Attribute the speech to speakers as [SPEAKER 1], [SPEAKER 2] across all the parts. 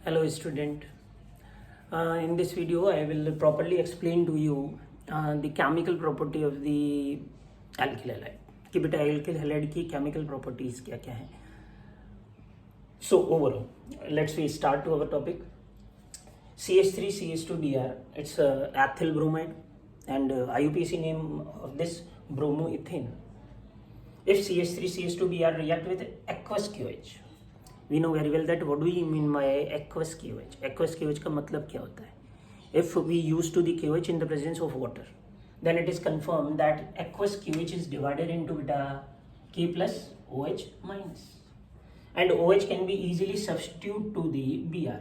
[SPEAKER 1] Hello student. In this video I will properly explain to you the chemical property of the alkyl halide कि बेटा alkyl halide की chemical properties क्या क्या है. So overall let's we start to our topic. CH3CH2Br, it's a ethyl bromide and IUPAC name of this bromoethane. If CH3CH2Br react with aqueous QH, we know very well that what do we mean by aqueous QH. Aqueous QH का मतलब क्या होता है? If we use to the QH in the presence of water, then it is confirmed that aqueous QH is divided into beta K plus OH minus, and OH can be easily substituted to the Br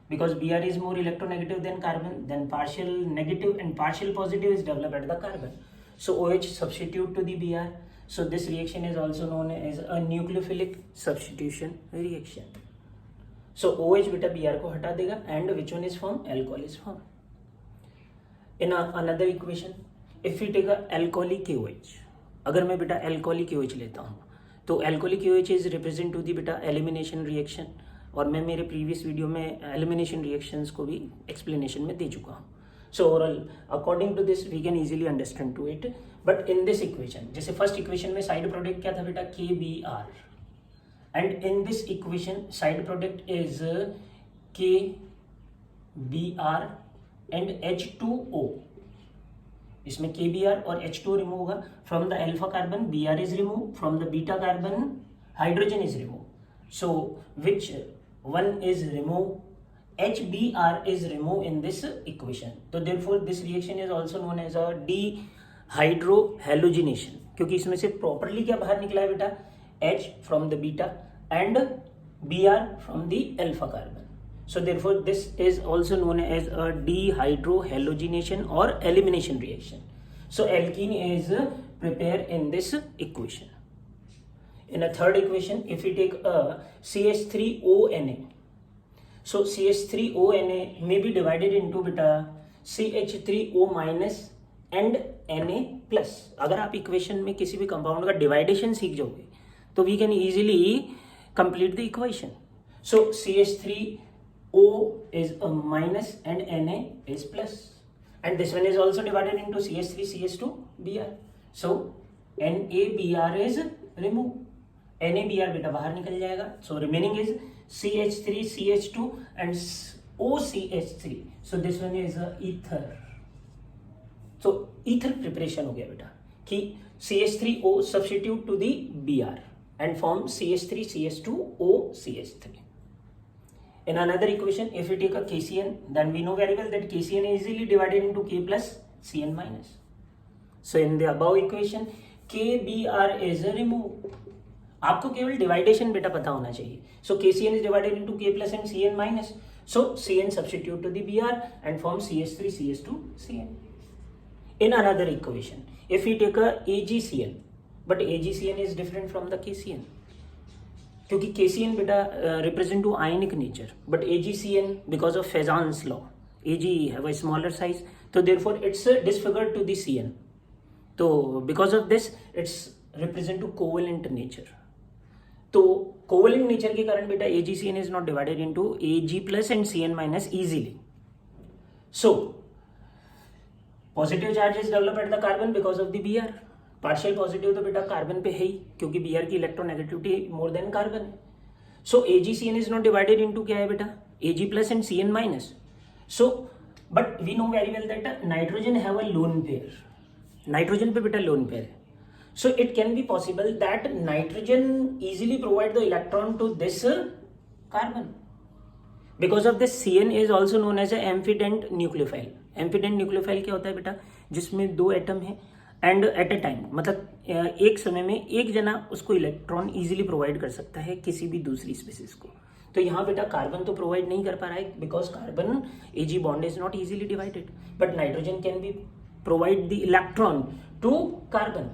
[SPEAKER 1] because Br is more electronegative than carbon. Then partial negative and partial positive is developed at the carbon. So OH substitute to the Br. So this reaction is also known as a nucleophilic substitution reaction. So OH beta Br को हटा देगा and which one is formed? Alcohol is formed. In another equation, if we take a alcoholic KOH, अगर मैं बेटा alcoholic KOH लेता हूँ तो alcoholic KOH is represent to the बेटा elimination reaction, और मैं मेरे previous video में elimination reactions को भी explanation में दे चुका हूँ. So overall, according to this, we can easily understand to it. But in this equation, जैसे first equation में side product क्या था बेटा KBr, and in this equation side product is KBr and H2O. इसमें KBr और H2O remove होगा. From the alpha carbon Br is removed, from the beta carbon hydrogen is removed. So which one is removed? HBr is removed in this equation. So therefore this reaction is also known as a dehydrohalogenation, क्योंकि इसमें से properly क्या बाहर निकला है बेटा? H from the beta and Br from the alpha carbon. So therefore this is also known as a dehydrohalogenation or elimination reaction. So alkene is prepared in this equation. In a third equation, if we take a CH3ONA, so CH3ONA may be divided into beta CH3O minus and Na plus. अगर आप equation में किसी भी compound का डिवाइडेशन सीख जाओगे तो we can easily complete the equation. So CH3O is a minus and Na is plus, and this one is also divided into CH3CH2Br. So NaBr is removed. NaBr बेटा बाहर निकल जाएगा. So remaining is CH3CH2 and OCH3. So this one is a ether. So ether preparation हो गया बेटा कि CH3O substitute to the Br and form CH3CH2OCH3. In another equation, if we take a KCN, then we know very well that KCN is easily divided into K plus Cn minus. So in the above equation, KBr is removed. आपको केवल डिवाइडेशन बेटा पता होना चाहिए. सो KCN is divided into K plus and Cn minus. So Cn substitute to the Br and form CH3CH2Cn. In another equation, if we take a AgCl, but AgCn is different from the KCN, क्योंकि KCN बेटा represent to ionic nature, but AgCN because of Fezan's law, Ag have a smaller size, so therefore it's disfigured to the Cn. So because of this, it's represent to covalent nature. तो covalent nature के कारण बेटा AgCN is not divided into Ag plus and Cn minus easily. So positive charge is developed at the carbon because of the Br. Partial positive तो बेटा carbon पे है ही, क्योंकि Br की इलेक्ट्रोनेगेटिविटी मोर देन कार्बन है. So AgCN is not divided into क्या है बेटा? Ag plus and Cn minus. So but we know very well that nitrogen have a lone pair. Nitrogen पे बेटा लोन पेयर है. So it can be possible that nitrogen easily provide the electron to this carbon. Because of this, Cn is also known as a amphidentate nucleophile. Amphidentate nucleophile क्या होता है बेटा? जिसमें दो atom है एंड एट अ टाइम, मतलब एक समय में एक जना उसको इलेक्ट्रॉन इजीली प्रोवाइड कर सकता है किसी भी दूसरी स्पीसीज को. तो यहाँ बेटा कार्बन तो प्रोवाइड नहीं कर पा रहा है because carbon Ag bond is not easily divided, but nitrogen can be provide the electron to carbon.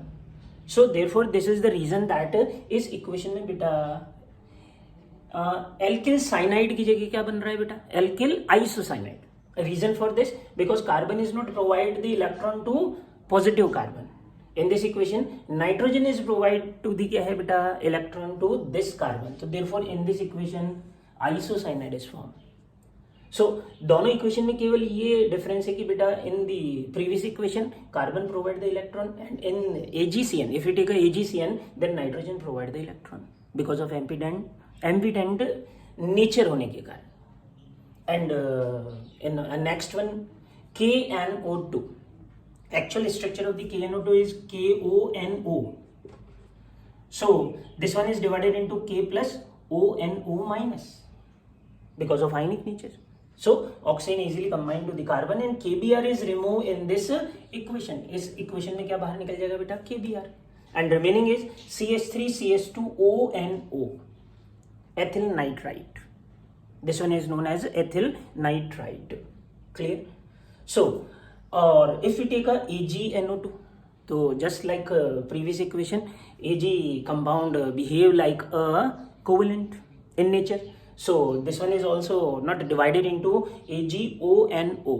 [SPEAKER 1] So therefore this is the reason that इस equation में बेटा alkyl cyanide की जगह क्या बन रहा है बेटा? alkyl isocyanide. Reason for this, because carbon is not provide the electron to positive carbon. In this equation nitrogen is provide to the क्या है बेटा? electron to this carbon. So therefore in this equation isocyanide is formed. सो दोनों equation में केवल ये difference है कि बेटा in the previous equation carbon provide the electron and in AgCN if you take a AgCN then nitrogen provide the electron because of ambident nature होने के कारण. And in next one, KNO2. Actual structure of the KNO2 is KONO. So this one is divided into K plus ONO minus because of ionic nature. So oxygen easily combined to the carbon and KBr is removed in this equation. इस equation में क्या बाहर निकल जाएगा बेटा KBr and remaining is CH3CH2ONO ethyl nitrite. This one is known as ethyl nitrite. Clear? So, or if we take a AgNO2, so just like previous equation, Ag compound behave like a covalent in nature. So this one is also not divided into AgONO.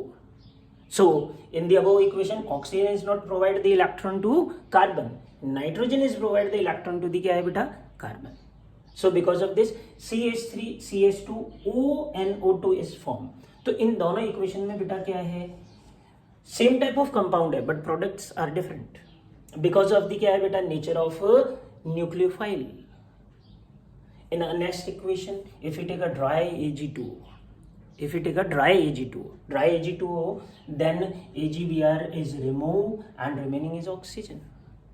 [SPEAKER 1] So in the above equation, oxygen is not provide the electron to carbon. Nitrogen is provide the electron to the क्या है बेटा carbon. So because of this CH3CH2ONO2 is formed. तो इन दोनों equation में बेटा क्या है same type of compound है but products are different because of the क्या है बेटा nature of nucleophile. In next equation if you take a dry AgTO then AgBr is removed and remaining is oxygen.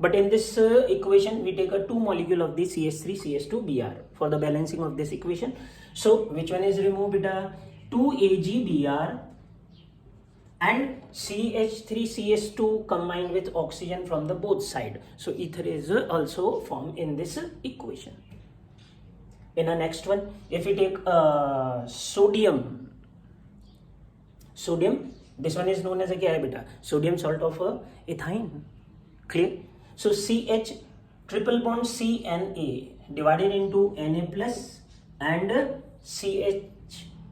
[SPEAKER 1] But in this equation, we take a 2 molecule of the CH3CH2Br for the balancing of this equation. So, which one is removed beta? 2AgBr and CH3CH2 combined with oxygen from the both side. So, ether is also formed in this equation. In the next one, if we take sodium, this one is known as a क्या है बेटा? Sodium salt of ethyne. Clear? So CH triple bond CNA divided into Na plus and CH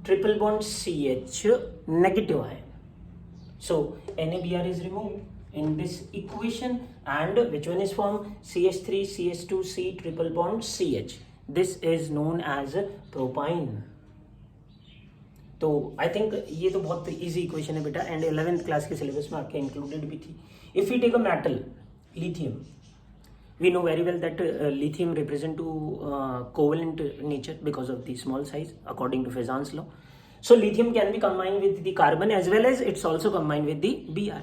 [SPEAKER 1] triple bond CH negative ion. So NaBr is removed in this equation and which one is formed? CH3 CH2 C triple bond CH. This is known as propine. तो I think ये तो बहुत easy equation है बेटा and 11th class के syllabus में आपके included भी थी. If you take a metal lithium, we know very well that lithium represent to covalent nature because of the small size according to Fezan's law. So lithium can be combined with the carbon as well as it's also combined with the Br.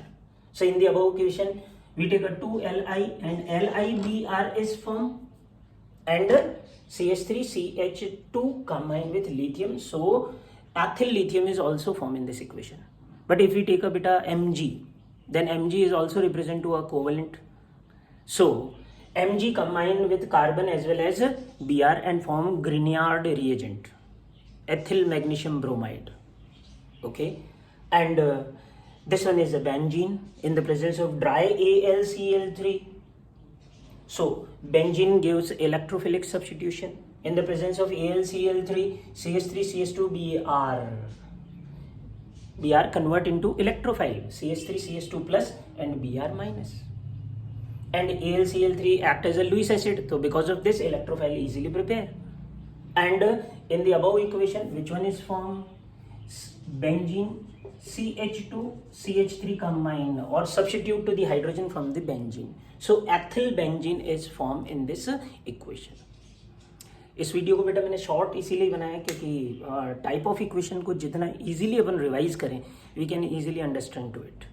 [SPEAKER 1] So in the above equation we take a 2Li and LiBr is formed and CH3CH2 combined with lithium. So ethyl lithium is also formed in this equation. But if we take a beta Mg, then Mg is also represent to a covalent. So Mg combined with carbon as well as Br and form Grignard reagent, ethyl magnesium bromide. Okay, and this one is a benzene in the presence of dry AlCl3. So benzene gives electrophilic substitution in the presence of AlCl3, CH3CH2Br. Br convert into electrophile CH3CH2 plus and Br minus. And AlCl3 act as a Lewis acid. So because of this electrophile easily prepare. And in the above equation which one is formed? Benzene CH2 CH3 combine or substitute to the hydrogen from the benzene. So ethyl benzene is formed in this equation. इस video को बेटा मैंने short इसीलिए बनाया क्योंकि type of equation को जितना easily अपन रिवाइज करें we can easily understand to it.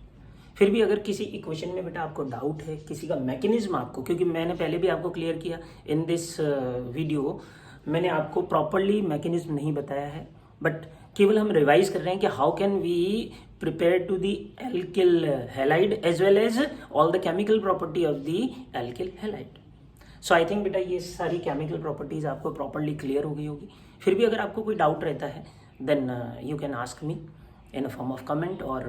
[SPEAKER 1] फिर भी अगर किसी इक्वेशन में बेटा आपको डाउट है किसी का मैकेनिज्म आपको, क्योंकि मैंने पहले भी आपको क्लियर किया इन दिस वीडियो मैंने आपको प्रॉपरली मैकेनिज्म नहीं बताया है बट केवल हम रिवाइज कर रहे हैं कि how can we prepare to the alkyl halide as well as all the chemical property of the alkyl halide. So I think बेटा ये सारी केमिकल प्रॉपर्टीज आपको प्रॉपरली क्लियर हो गई होगी. फिर भी अगर आपको कोई डाउट रहता है then you can ask me in a form of comment और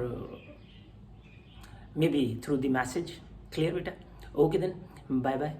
[SPEAKER 1] maybe through the message. Clear बेटा? Okay then bye bye.